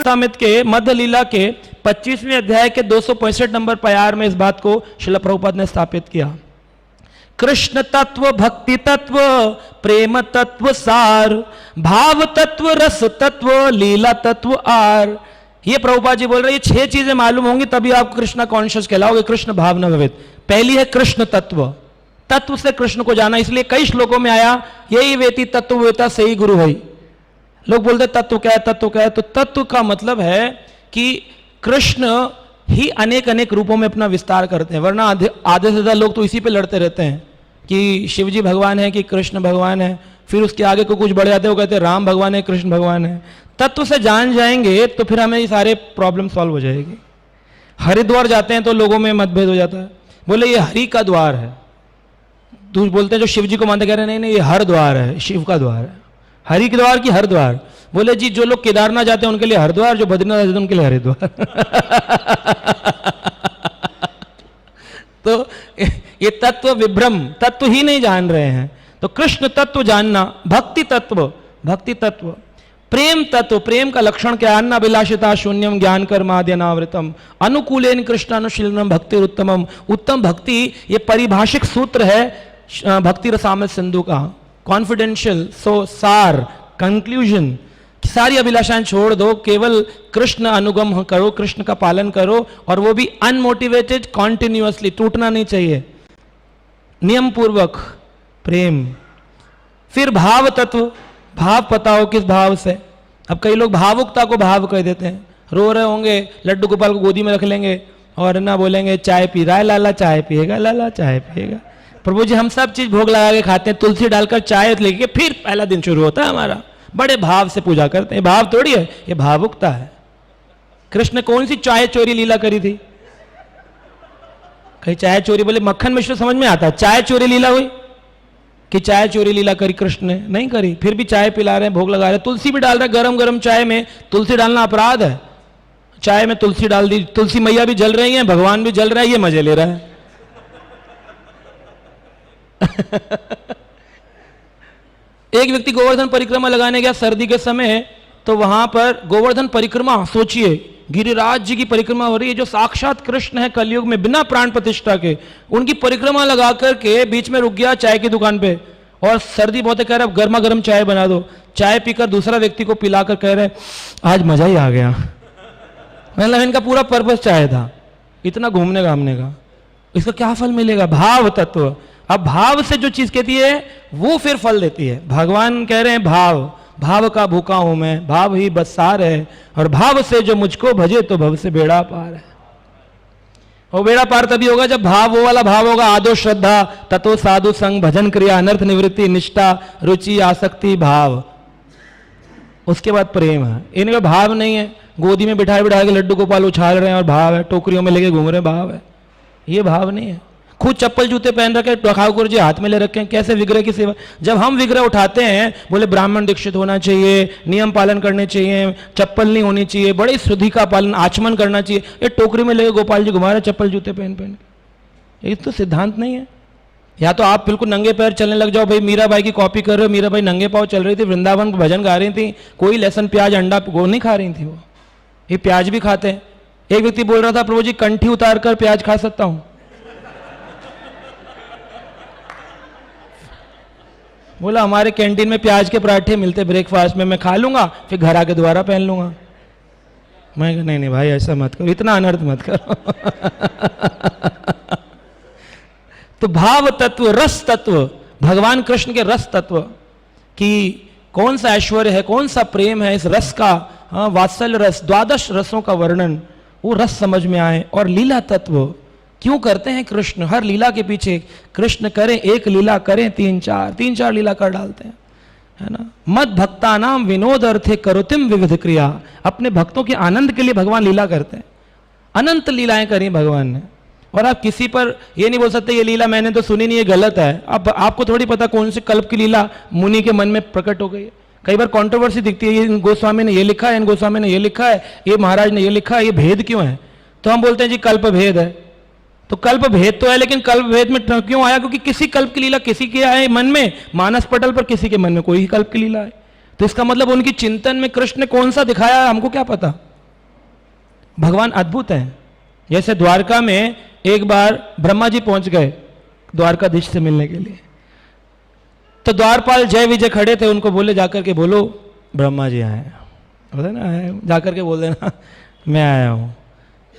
अमित के मध्य लीला के 25वें अध्याय के 265 नंबर प्यार में इस बात को श्रील प्रभुपाद ने स्थापित किया। कृष्ण तत्व, भक्ति तत्व, प्रेम तत्व सार, भाव तत्व, रस तत्व, लीला तत्व आर। ये प्रभुपाद जी बोल रहे हैं, ये 6 चीजें मालूम होंगी तभी आप कृष्ण कॉन्शियस कहलाओगे, कृष्ण भावना भवित। पहली है कृष्ण तत्व, तत्व से कृष्ण को जाना। इसलिए कई श्लोकों में आया, यही वेती तत्व वेता सही गुरु है। लोग बोलते तत्व क्या है, तत्व क्या है, तो तत्व का मतलब है कि कृष्ण ही अनेक अनेक रूपों में अपना विस्तार करते हैं। वरना आधे से ज्यादा लोग तो इसी पे लड़ते रहते हैं कि शिव जी भगवान है कि कृष्ण भगवान है। फिर उसके आगे को कुछ बढ़ जाते हैं, वो कहते हैं राम भगवान है, कृष्ण भगवान है। तत्व से जान जाएंगे तो फिर हमें ये सारे प्रॉब्लम सॉल्व हो जाएगी। हरिद्वार जाते हैं तो लोगों में मतभेद हो जाता है, बोले ये हरि का द्वार है। तो बोलते हैं जो शिव जी को मानते, कह रहे हैं नहीं नहीं ये हर द्वार है, शिव का द्वार है। हरि के द्वार की हरिद्वार। बोले जी जो लोग केदारनाथ जाते हैं उनके लिए हरिद्वार, जो बद्रीनाथ जाते हैं उनके लिए हरिद्वार। तो ये तत्व विभ्रम, तत्व ही नहीं जान रहे हैं। तो कृष्ण तत्व जानना, भक्ति तत्व, भक्ति तत्व, प्रेम तत्व, प्रेम का लक्षण क्या? अन्नाभिलाषिता शून्यम ज्ञान कर्माद्यनावृतम अनुकूलेन कृष्णानुशीलनम भक्ति उत्तमम। उत्तम भक्ति ये परिभाषिक सूत्र है भक्ति रसामृत सिंधु का, कॉन्फिडेंशियल, सो सार, कंक्लूजन। सारी अभिलाषाएं छोड़ दो, केवल कृष्ण अनुगम करो, कृष्ण का पालन करो, और वो भी अनमोटिवेटेड, कॉन्टिन्यूअसली, टूटना नहीं चाहिए, नियम पूर्वक प्रेम। फिर भाव तत्व, भाव पता हो किस भाव से। अब कई लोग भावुकता को भाव कह देते हैं, रो रहे होंगे, लड्डू गोपाल को गोदी में रख लेंगे और ना बोलेंगे चाय पी रहा है लाला, चाय पिएगा लाला, चाय पिएगा। प्रभु जी हम सब चीज भोग लगा के खाते हैं, तुलसी डालकर चाय लेके फिर पहला दिन शुरू होता है हमारा। बड़े भाव से पूजा करते हैं, भाव थोड़ी है, ये भावुकता है। कृष्ण ने कौन सी चाय चोरी लीला करी थी? कहीं चाय चोरी बोले मक्खन मिश्र समझ में आता है, चाय चोरी लीला हुई कि चाय चोरी लीला करी कृष्ण ने? नहीं करी। फिर भी चाय पिला रहे हैं, भोग लगा रहे हैं, तुलसी भी डाल रहे हैं। गरम गरम चाय में तुलसी डालना अपराध है। चाय में तुलसी डाल दी, तुलसी मैया भी जल रही है, भगवान भी जल रहा है, ये मजे ले रहा है। एक व्यक्ति गोवर्धन परिक्रमा लगाने गया सर्दी के समय, तो वहां पर गोवर्धन परिक्रमा, सोचिए गिरिराज जी की परिक्रमा हो रही है, जो साक्षात कृष्ण है कलयुग में बिना प्राण प्रतिष्ठा के, उनकी परिक्रमा लगा करके बीच में रुक गया चाय की दुकान पे, और सर्दी बहुत है, कह रहे गर्मा गर्म चाय बना दो। चाय पीकर दूसरा व्यक्ति को पिलाकर कह रहे आज मजा ही आ गया। मतलब इनका पूरा पर्पस चाय था, इतना घूमने घामने का, इसका क्या फल मिलेगा? भाव तत्व। अब भाव से जो चीज कहती है वो फिर फल देती है। भगवान कह रहे हैं भाव, भाव का भूखा हूं मैं, भाव ही बस सार है, और भाव से जो मुझको भजे तो भव से बेड़ा पार है। वो बेड़ा पार तभी होगा जब भाव, वो वाला भाव होगा, आदो श्रद्धा, ततो साधु संग, भजन क्रिया, अनर्थ निवृत्ति, निष्ठा, रुचि, आसक्ति, भाव, उसके बाद प्रेम है। इनका भाव नहीं है, गोदी में बिठाए बिठाए के लड्डू गोपाल उछाल रहे हैं और भाव है, टोकरियों में लेके घूम रहे हैं, भाव है। ये भाव नहीं है। खुद चप्पल जूते पहन रखे, ठाकुर जी हाथ में ले रखे हैं, कैसे विग्रह की सेवा? जब हम विग्रह उठाते हैं, बोले ब्राह्मण दीक्षित होना चाहिए, नियम पालन करने चाहिए, चप्पल नहीं होनी चाहिए, बड़ी शुद्धि का पालन, आचमन करना चाहिए। ये टोकरी में लेके गोपाल जी घुमा रहे चप्पल जूते पहन पहन, ये तो सिद्धांत नहीं है। या तो आप बिल्कुल नंगे पैर चलने लग जाओ। भाई मीराबाई की कॉपी कर रहे हो, मीराबाई नंगे पाँव चल रही थी, वृंदावन भजन गा रही थी, कोई लहसुन प्याज अंडा वो नहीं खा रही थी, वो ये प्याज भी खाते हैं। एक व्यक्ति बोल रहा था प्रभु जी कंठी उतार कर प्याज खा सकता हूं? बोला हमारे कैंटीन में प्याज के पराठे मिलते ब्रेकफास्ट में, मैं खा लूंगा फिर घर आके दोबारा पहन लूंगा। मैं नहीं नहीं भाई ऐसा मत करो, इतना अनर्थ मत करो। तो भाव तत्व, रस तत्व, भगवान कृष्ण के रस तत्व कि कौन सा ऐश्वर्य है, कौन सा प्रेम है, इस रस का, हाँ वात्सल्य रस, 12 रसों का वर्णन, वो रस समझ में आए। और लीला तत्व, क्यों करते हैं कृष्ण? हर लीला के पीछे कृष्ण करें एक लीला, करें तीन चार लीला कर डालते हैं, है ना। मद भक्ता नाम विनोद अर्थे करोतिम विविध क्रिया। अपने भक्तों के आनंद के लिए भगवान लीला करते हैं, अनंत लीलाएं करी भगवान ने। और आप किसी पर ये नहीं बोल सकते ये लीला मैंने तो सुनी नहीं, ये गलत है। अब आपको थोड़ी पता कौन सी कल्प की लीला मुनि के मन में प्रकट हो गई है। कई बार कंट्रोवर्सी दिखती है, ये इन गोस्वामी ने ये लिखा है, इन गोस्वामी ने ये लिखा है, ये महाराज ने ये लिखा है, ये भेद क्यों है? तो हम बोलते हैं जी कल्प भेद है। तो कल्प भेद तो है, लेकिन कल्प भेद में क्यों आया? क्योंकि किसी कल्प की लीला किसी के आए मन में, मानस पटल पर किसी के मन में कोई ही कल्प की लीला है। तो इसका मतलब उनकी चिंतन में कृष्ण ने कौन सा दिखाया है हमको क्या पता। भगवान अद्भुत है। जैसे द्वारका में एक बार ब्रह्मा जी पहुंच गए द्वारकाधीश से मिलने के लिए, तो द्वारपाल जय विजय खड़े थे, उनको बोले जाकर के बोलो ब्रह्मा जी आए, बोले ना आए, जाकर के बोल देना मैं आया हूं।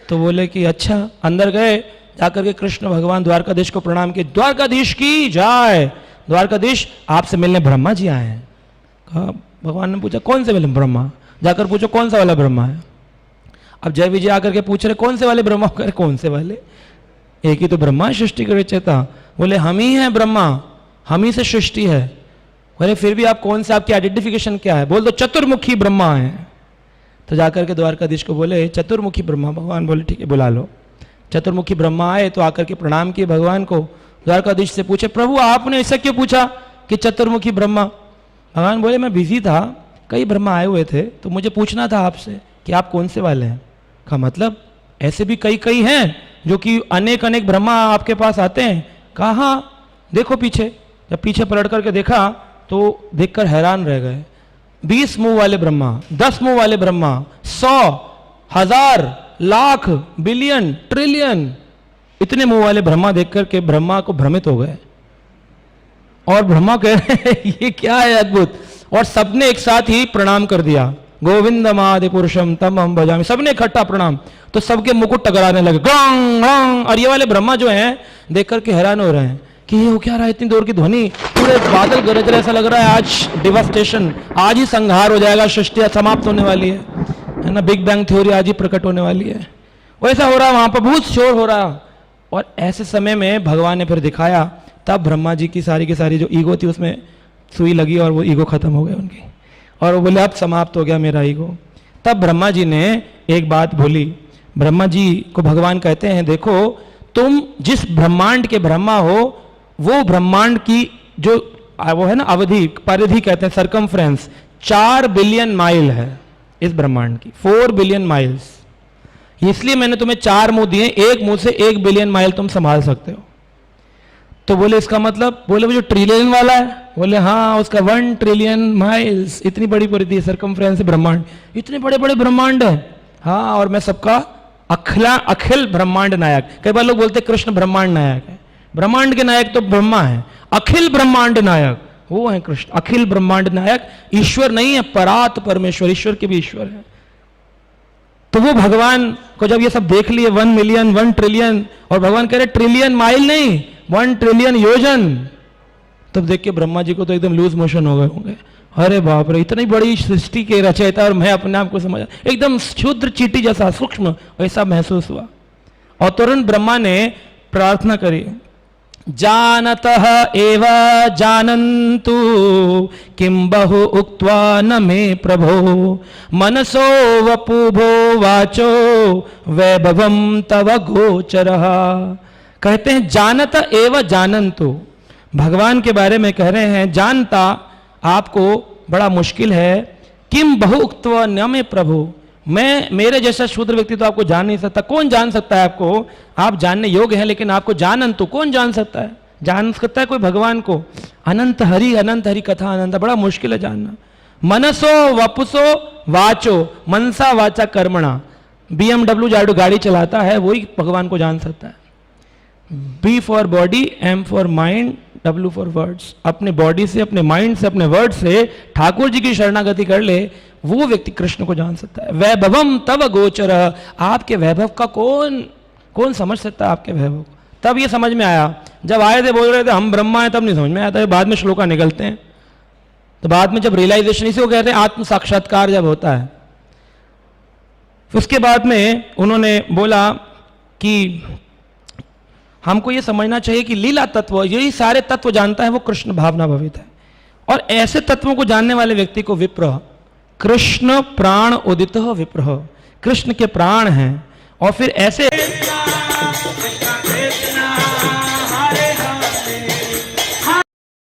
तो बोले कि अच्छा। अंदर गए, जाकर के कृष्ण भगवान द्वारकाधीश को प्रणाम किए, द्वारकाधीश की जय, द्वारकाधीश आपसे मिलने ब्रह्मा जी आए हैं। कहा, भगवान ने पूछा कौन से वाले ब्रह्मा? जाकर पूछो कौन सा वाला ब्रह्मा है। अब जय विजय आकर के पूछ रहे कौन से वाले ब्रह्मा? करे कौन से वाले, एक ही तो ब्रह्मा सृष्टि कर चेता। बोले हम ही हैं ब्रह्मा, हम ही से सृष्टि है। बोले फिर भी आप कौन से, आपकी आइडेंटिफिकेशन क्या है? बोल दो चतुर्मुखी ब्रह्मा है। तो जाकर के द्वारकाधीश को बोले चतुर्मुखी ब्रह्मा। भगवान बोले ठीक है बुला लो। चतुर्मुखी ब्रह्मा आए तो आकर के प्रणाम किए भगवान को। द्वारकाधीश से पूछे प्रभु आपने ऐसा क्यों पूछा कि चतुर्मुखी ब्रह्मा? भगवान बोले मैं बिजी था, कई ब्रह्मा आए हुए थे, तो मुझे पूछना था आपसे कि आप कौन से वाले हैं। का मतलब ऐसे भी कई कई हैं जो कि अनेक अनेक ब्रह्मा आपके पास आते हैं। कहा देखो पीछे। जब पीछे पलट करके देखा तो देखकर हैरान रह गए। 20 मुंह वाले ब्रह्मा, 10 मुंह वाले ब्रह्मा, 100, 1000, लाख, बिलियन, ट्रिलियन, इतने मुंह वाले ब्रह्मा देख करके ब्रह्मा को भ्रमित हो गए। और ब्रह्मा कह रहे हैं ये क्या है अद्भुत। और सबने एक साथ ही प्रणाम कर दिया, गोविंदम आदि पुरुषम तम हम भजामि, सबने इकट्ठा प्रणाम। तो सबके मुकुट टकराने लगे गंग गंग। और ये वाले ब्रह्मा जो हैं देख करके हैरान हो रहे हैं कि ये हो क्या रहा है, इतनी दूर की ध्वनि, पूरे बादल गरज रहे, ऐसा लग रहा है आज डिवास्टेशन, आज ही संहार हो जाएगा, सृष्टि समाप्त होने वाली है ना, बिग बैंग थ्योरी आज ही प्रकट होने वाली है। वैसा हो रहा है, वहां पर बहुत शोर हो रहा। और ऐसे समय में भगवान ने फिर दिखाया, तब ब्रह्मा जी की सारी जो ईगो थी उसमें सुई लगी और वो ईगो खत्म हो गई उनकी। और वो बोले अब समाप्त हो गया मेरा ईगो। तब ब्रह्मा जी ने एक बात बोली। ब्रह्मा जी को भगवान कहते हैं देखो तुम जिस ब्रह्मांड के ब्रह्मा हो, वो ब्रह्मांड की जो वो है ना अवधि, परिधि कहते हैं, सरकमफ्रेंस 4 बिलियन माइल है इस ब्रह्मांड की, 4 बिलियन माइल्स। इसलिए मैंने तुम्हें 4 मुंह दिए, एक मुंह से 1 बिलियन माइल तुम संभाल सकते हो। तो बोले इसका मतलब? बोले वो जो ट्रिलियन वाला है? बोले हाँ उसका 1 ट्रिलियन माइल्स, इतनी बड़ी परिधि सरकमफ्रेंस ब्रह्मांड, इतने बड़े बड़े ब्रह्मांड है। हाँ और मैं सबका अखिल ब्रह्मांड नायक। कई बार लोग बोलते कृष्ण ब्रह्मांड नायक है, ब्रह्मांड के नायक तो ब्रह्मा है, अखिल ब्रह्मांड नायक वो है कृष्ण, अखिल ब्रह्मांड नायक। ईश्वर नहीं है, परात परमेश्वर, ईश्वर के भी ईश्वर है। तो वो भगवान को जब ये सब देख लिए 1 मिलियन 1 ट्रिलियन, और भगवान कह रहे ट्रिलियन माइल नहीं 1 ट्रिलियन योजन, तब देख के ब्रह्मा जी को तो एकदम लूज मोशन हो गए होंगे। अरे बाप रे, इतनी बड़ी सृष्टि के रचयिता और मैं अपने आप को समझा एकदम क्षुद्र चींटी जैसा सूक्ष्म, वैसा महसूस हुआ। और तुरंत ब्रह्मा ने प्रार्थना करी, जानतः एव जानन्तु किं बहु उक्त्वा न मे प्रभो मनसो वपुभो वाचो वैभवम तव गोचरः। कहते हैं जानत एव जानन्तु, भगवान के बारे में कह रहे हैं जानता आपको बड़ा मुश्किल है, किम बहु उक्त्वा न मे प्रभु, मैं मेरे जैसा शूद्र व्यक्ति तो आपको जान नहीं सकता। कौन जान सकता है आपको? आप जानने योग्य हैं, लेकिन आपको जानन्तु कौन जान सकता है? जान सकता है कोई भगवान को? अनंत हरि कथा अनंत, बड़ा मुश्किल है जानना। मनसो वपुसो वाचो, मनसा वाचा कर्मणा, BMW जाडू गाड़ी चलाता है वही भगवान को जान सकता है। B for body, M for mind, W for words. अपने बॉडी से, अपने माइंड से, अपने वर्ड से ठाकुर जी की शरणागति कर ले, वो व्यक्ति कृष्ण को जान सकता है। वैभवम तव गोचर, आपके वैभव का कौन समझ सकता है आपके वैभव को? तब ये समझ में आया। जब आए थे बोल रहे थे हम ब्रह्मा हैं, तब नहीं समझ में आया था, बाद में श्लोका निकलते हैं। तो बाद में जब रियलाइजेशन, इसी को कहते हैं आत्म साक्षात्कार जब होता है। उसके बाद में उन्होंने बोला कि हमको ये समझना चाहिए कि लीला तत्व, यही सारे तत्व जानता है वो कृष्ण भावना भवित है। और ऐसे तत्वों को जानने वाले व्यक्ति को विप्र, कृष्ण प्राण उदित विप्र, कृष्ण के प्राण हैं। और फिर ऐसे